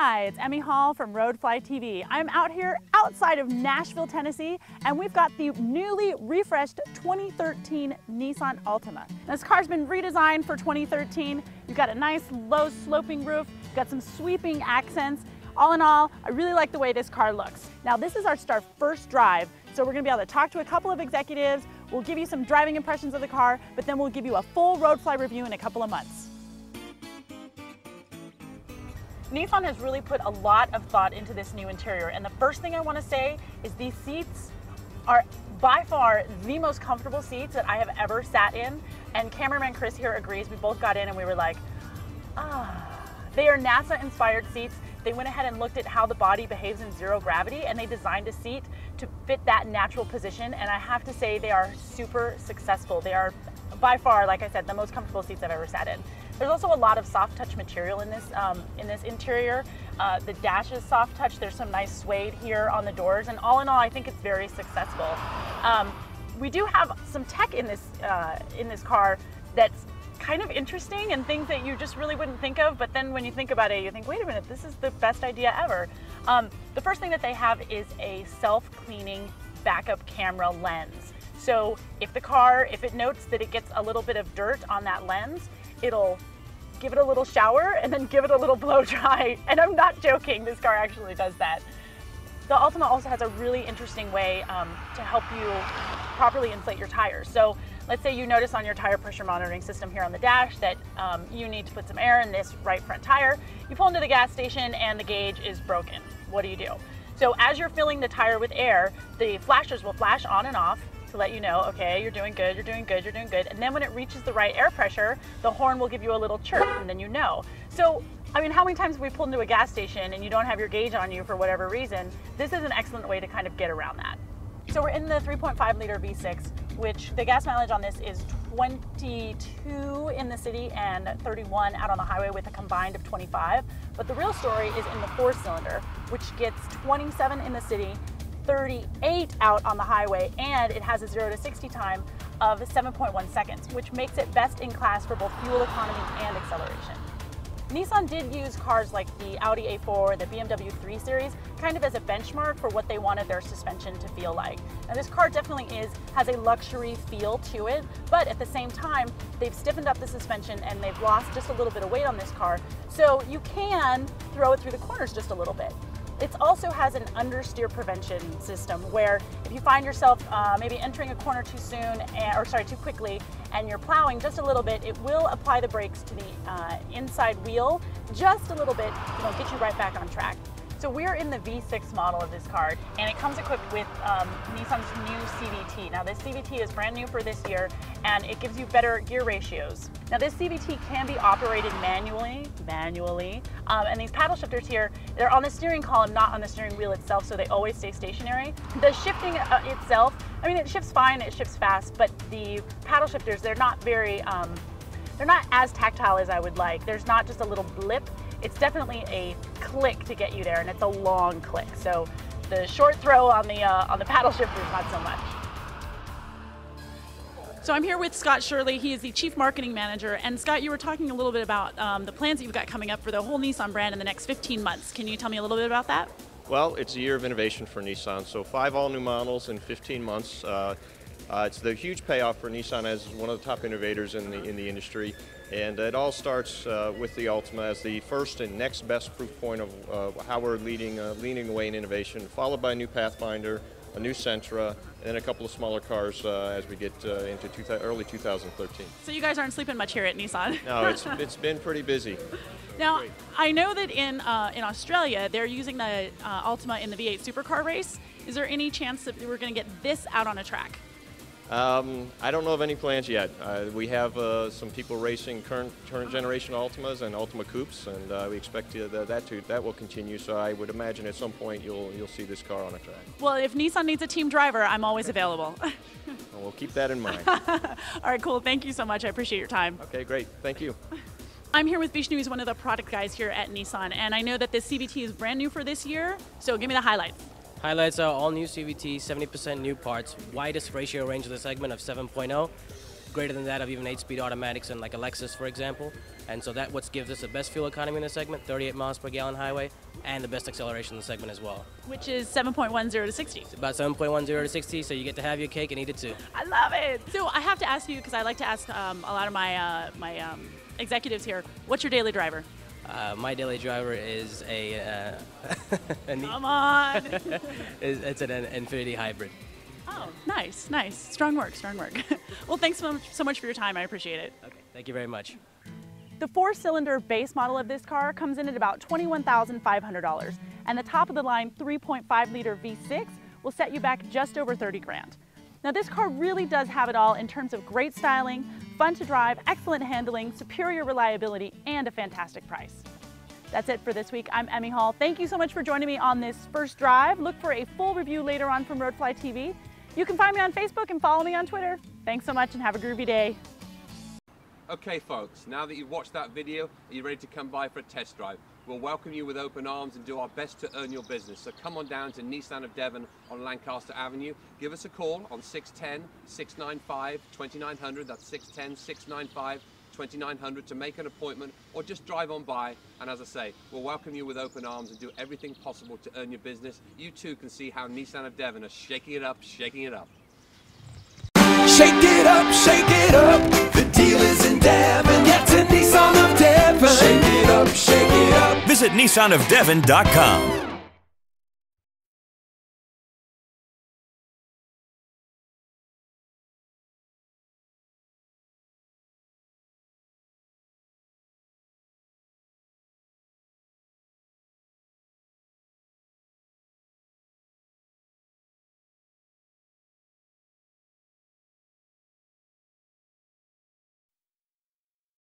Hi, it's Emmy Hall from Roadfly TV. I'm out here outside of Nashville, Tennessee, and we've got the newly refreshed 2013 Nissan Altima. Now, this car's been redesigned for 2013. You've got a nice low sloping roof, you've got some sweeping accents. All in all, I really like the way this car looks. Now, this is our first drive, so we're gonna be able to talk to a couple of executives. We'll give you some driving impressions of the car, but then we'll give you a full Roadfly review in a couple of months. Nissan has really put a lot of thought into this new interior, and the first thing I want to say is these seats are by far the most comfortable seats that I have ever sat in, and cameraman Chris here agrees. We both got in and we were like, They are NASA-inspired seats. They went ahead and looked at how the body behaves in zero gravity, and they designed a seat to fit that natural position, and I have to say they are super successful. They are by far, like I said, the most comfortable seats I've ever sat in. There's also a lot of soft touch material in this interior. The dash is soft touch. There's some nice suede here on the doors, and all in all, I think it's very successful. We do have some tech in this car that's kind of interesting and things that you just really wouldn't think of, but then when you think about it, you think, wait a minute, this is the best idea ever. The first thing that they have is a self-cleaning backup camera lens. So if it notes that it gets a little bit of dirt on that lens, it'll give it a little shower and then give it a little blow dry. And I'm not joking, this car actually does that. The Altima also has a really interesting way to help you properly inflate your tires. So let's say you notice on your tire pressure monitoring system here on the dash that you need to put some air in this right front tire. You pull into the gas station and the gauge is broken. What do? So as you're filling the tire with air, the flashers will flash on and off to let you know, okay, you're doing good, you're doing good, you're doing good. And then when it reaches the right air pressure, the horn will give you a little chirp, and then you know. So, I mean, how many times have we pulled into a gas station and you don't have your gauge on you for whatever reason? This is an excellent way to kind of get around that. So we're in the 3.5 liter V6, which the gas mileage on this is 22 in the city and 31 out on the highway with a combined of 25. But the real story is in the 4-cylinder, which gets 27 in the city, 38 out on the highway, and it has a 0 to 60 time of 7.1 seconds, which makes it best in class for both fuel economy and acceleration. Nissan did use cars like the Audi A4, the BMW 3 Series, kind of as a benchmark for what they wanted their suspension to feel like. Now this car definitely has a luxury feel to it, but at the same time, they've stiffened up the suspension and they've lost just a little bit of weight on this car, so you can throw it through the corners just a little bit. It also has an understeer prevention system where if you find yourself maybe entering a corner too quickly, and you're plowing just a little bit, it will apply the brakes to the inside wheel just a little bit, get you right back on track. So we're in the V6 model of this car, and it comes equipped with Nissan's new CVT. Now this CVT is brand new for this year, and it gives you better gear ratios. Now this CVT can be operated manually, and these paddle shifters here, they're on the steering column, not on the steering wheel itself, so they always stay stationary. The shifting itself, I mean, it shifts fine, it shifts fast, but the paddle shifters, they're not very, they're not as tactile as I would like. There's not just a little blip. It's definitely a click to get you there, and it's a long click. So the short throw on the paddle shifter is not so much. So I'm here with Scott Shirley. He is the Chief Marketing Manager. And Scott, you were talking a little bit about the plans that you've got coming up for the whole Nissan brand in the next 15 months. Can you tell me a little bit about that? Well, it's a year of innovation for Nissan. So 5 all-new models in 15 months. It's the huge payoff for Nissan as one of the top innovators in the industry. And it all starts with the Altima as the first and next best proof point of how we're leading the way in innovation, followed by a new Pathfinder, a new Sentra, and then a couple of smaller cars as we get into early 2013. So you guys aren't sleeping much here at Nissan? No, it's been pretty busy. Now, great. I know that in Australia, they're using the Altima in the V8 supercar race. Is there any chance that we're going to get this out on a track? I don't know of any plans yet. We have some people racing current generation Altimas and Altima Coupes, and we expect that will continue. So I would imagine at some point you'll see this car on a track. Well, if Nissan needs a team driver, I'm always available. Well, we'll keep that in mind. All right, cool. Thank you so much. I appreciate your time. Okay, great. Thank you. I'm here with Vishnu, who's one of the product guys here at Nissan, and I know that this CVT is brand new for this year. So give me the highlights. Highlights are all new CVT, 70% new parts, widest ratio range of the segment of 7.0, greater than that of even 8-speed automatics in like a Lexus, for example. And so that's what gives us the best fuel economy in the segment, 38 miles per gallon highway, and the best acceleration in the segment as well. Which is 7.10 to 60. It's about 7.10 to 60, so you get to have your cake and eat it too. I love it. So I have to ask you, because I like to ask a lot of my executives here, what's your daily driver? My daily driver is a Come on. it's an Infinity Hybrid. Oh, nice, nice. Strong work, strong work. Well, thanks so much for your time. I appreciate it. Okay, thank you very much. The 4-cylinder base model of this car comes in at about $21,500, and the top-of-the-line 3.5-liter V6 will set you back just over 30 grand. Now, this car really does have it all in terms of great styling, fun to drive, excellent handling, superior reliability, and a fantastic price. That's it for this week. I'm Emmy Hall. Thank you so much for joining me on this first drive. Look for a full review later on from Roadfly TV. You can find me on Facebook and follow me on Twitter. Thanks so much and have a groovy day. Okay folks, now that you've watched that video, are you ready to come by for a test drive? We'll welcome you with open arms and do our best to earn your business. So come on down to Nissan of Devon on Lancaster Avenue. Give us a call on 610-695-2900. That's 610-695-2900 to make an appointment or just drive on by. And as I say, we'll welcome you with open arms and do everything possible to earn your business. You too can see how Nissan of Devon are shaking it up, shaking it up. Shake it up, shake it up. The deal is in Devon. Get to Nissan of Devon. Shake it up, shake it up. Visit NissanofDevon.com.